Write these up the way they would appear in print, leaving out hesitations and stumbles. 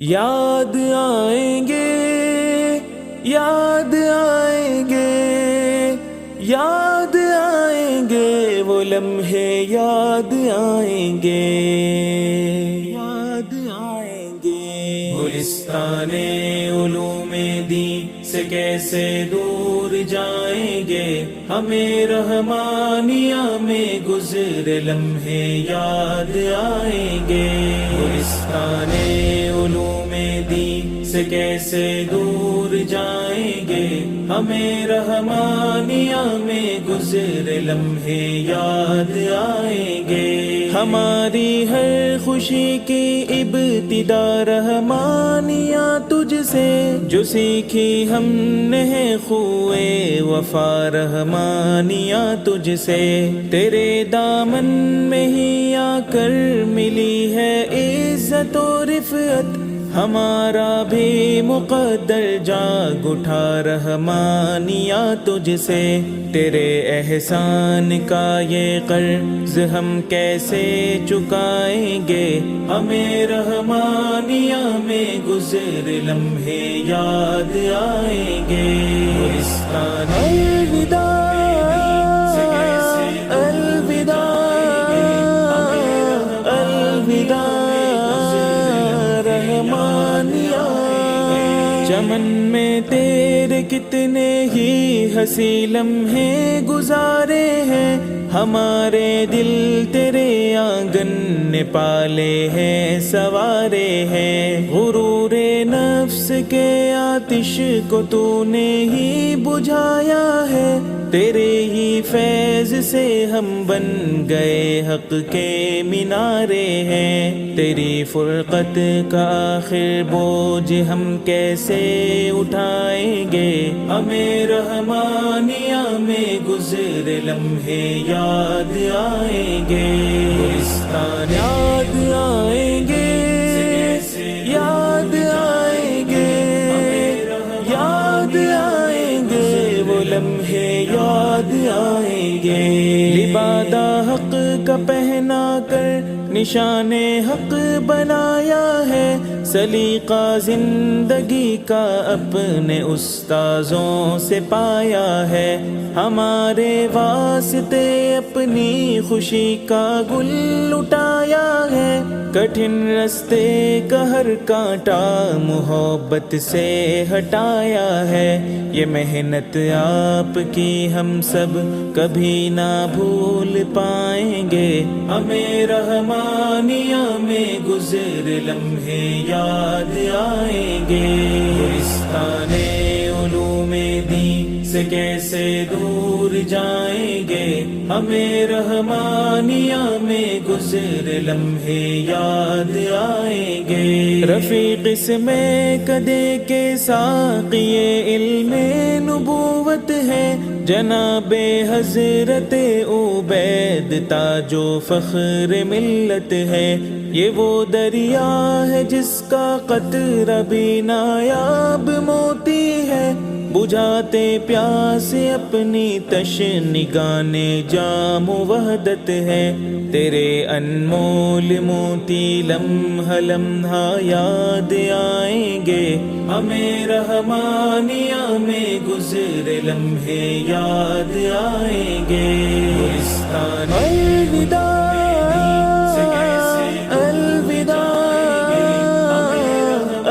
یاد آئیں گے، یاد آئیں گے، یاد آئیں گے وہ لمحے، یاد آئیں گے، یاد آئیں گے۔ گلستان علوم دین سے کیسے دور جائیں گے، ہمیں رحمانیہ میں گزرے لمحے یاد آئیں گے۔ گلستان علوم دین سے کیسے دور جائیں گے، ہمیں رحمانیہ میں گزرے لمحے یاد آئیں گے۔ ہماری ہر خوشی کی ابتدا رحمانیہ تجھ سے، جو سیکھی ہم نے ہے خوئے وفا رحمانیہ تجھ سے، تیرے دامن میں ہی آ کر ملی ہے عزت و رفعت، ہمارا بھی مقدر جاگ اٹھا رحمانیہ تجھ سے، تیرے احسان کا یہ قرض ہم کیسے چکائیں گے، ہمیں رحمانیہ میں گزرے لمحے یاد آئیں گے۔ الوداع الوداع الوداع رحمانیہ، چمن میں تیرے کتنے ہی ہنسی لمحے گزارے ہیں، ہمارے دل تیرے آنگن نے پالے ہیں سوارے ہیں، غرور نفس کے آتش کو تو نے ہی بجھایا ہے، تیرے ہی فیض سے ہم بن گئے حق کے مینارے ہیں، تیری فرقت کا آخر بوجھ ہم کیسے اٹھائیں گے، ہمیں رحمانیہ میں گزرے لمحے یاد آئیں گے۔ یاد آئیں گے، یاد آئیں گے، یاد آئیں گے وہ لمحے، یاد آئیں گے۔ لبادہ حق کا پہنا کر نشان حق بنایا ہے، سلیقہ زندگی کا اپنے استاذوں سے پایا ہے، ہمارے واسطے اپنی خوشی کا گل اٹھایا ہے، کٹھن رستے کا ہر کانٹا محبت سے ہٹایا ہے، یہ محنت آپ کی ہم سب کبھی نہ بھول پائیں گے، ہمیں رحمانیہ میں گزرے لمحے یاد آئیں گے۔ گلستان علوم دین سے کیسے دور جائیں گے، ہمیں رحمانیہ میں گزرے لمحے یاد آئیں گے۔ رفیق اس میں کدے کے ساقی علم نبوت ہے، جناب حضرت عبید تاج و فخر ملت ہے، یہ وہ دریا ہے جس کا قطرہ بھی نایاب موتی ہے، بجھاتے پیاس اپنی تشنگان جام وحدت ہے، تیرے انمول موتی لمحہ لمحہ یاد آئیں گے، ہمیں رحمانیہ میں گزرے لمحے یاد آئیں گے۔ الوداع الوداع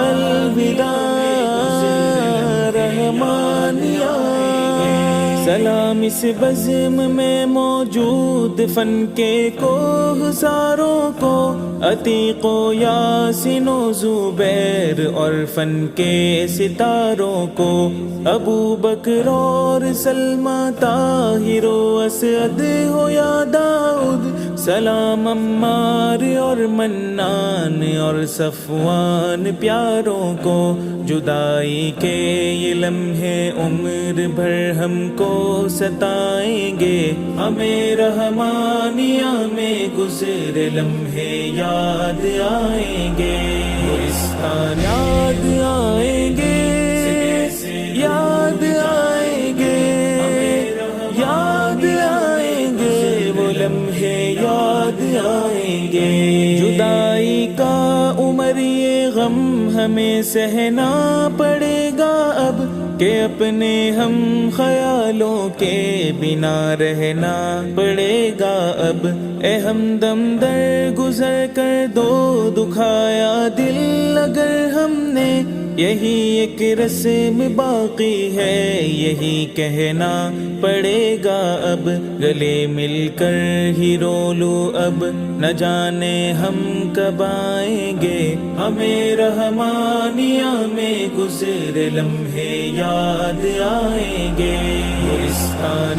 الوداع رحمانیہ، سلام اس بزم میں موجود فن کے کوہساروں کو، عتیق و یاسین و زبیر اور فن کے ستاروں کو، ابو بکر اور سلمہ، طاہر و اسعد ہو یا داؤد، سلام عمار اور منان اور صفوان پیاروں کو، جدائی کے یہ لمحے عمر بھر ہم کو ستائیں گے، ہمیں رحمانیہ میں گزرے لمحے یاد آئیں گے۔ یاد آئیں گے، یاد آئیں گے، یاد آئیں گے وہ لمحے، یاد آئیں گے۔ جدائی کا عمر یہ غم غم ہمیں سہنا پڑے گا اب، کہ اپنے ہم خیالوں کے بنا رہنا پڑے گا اب۔ اے ہمدم در گزر کر دو دکھایا دل اگر ہم نے، یہی ایک رسم باقی ہے یہی کہنا پڑے گا اب۔ گلے مل کر ہی رو لو اب، نہ جانے ہم کب آئیں گے، ہمیں رحمانیہ میں گزر لمحے یاد آئیں گے۔ گلستان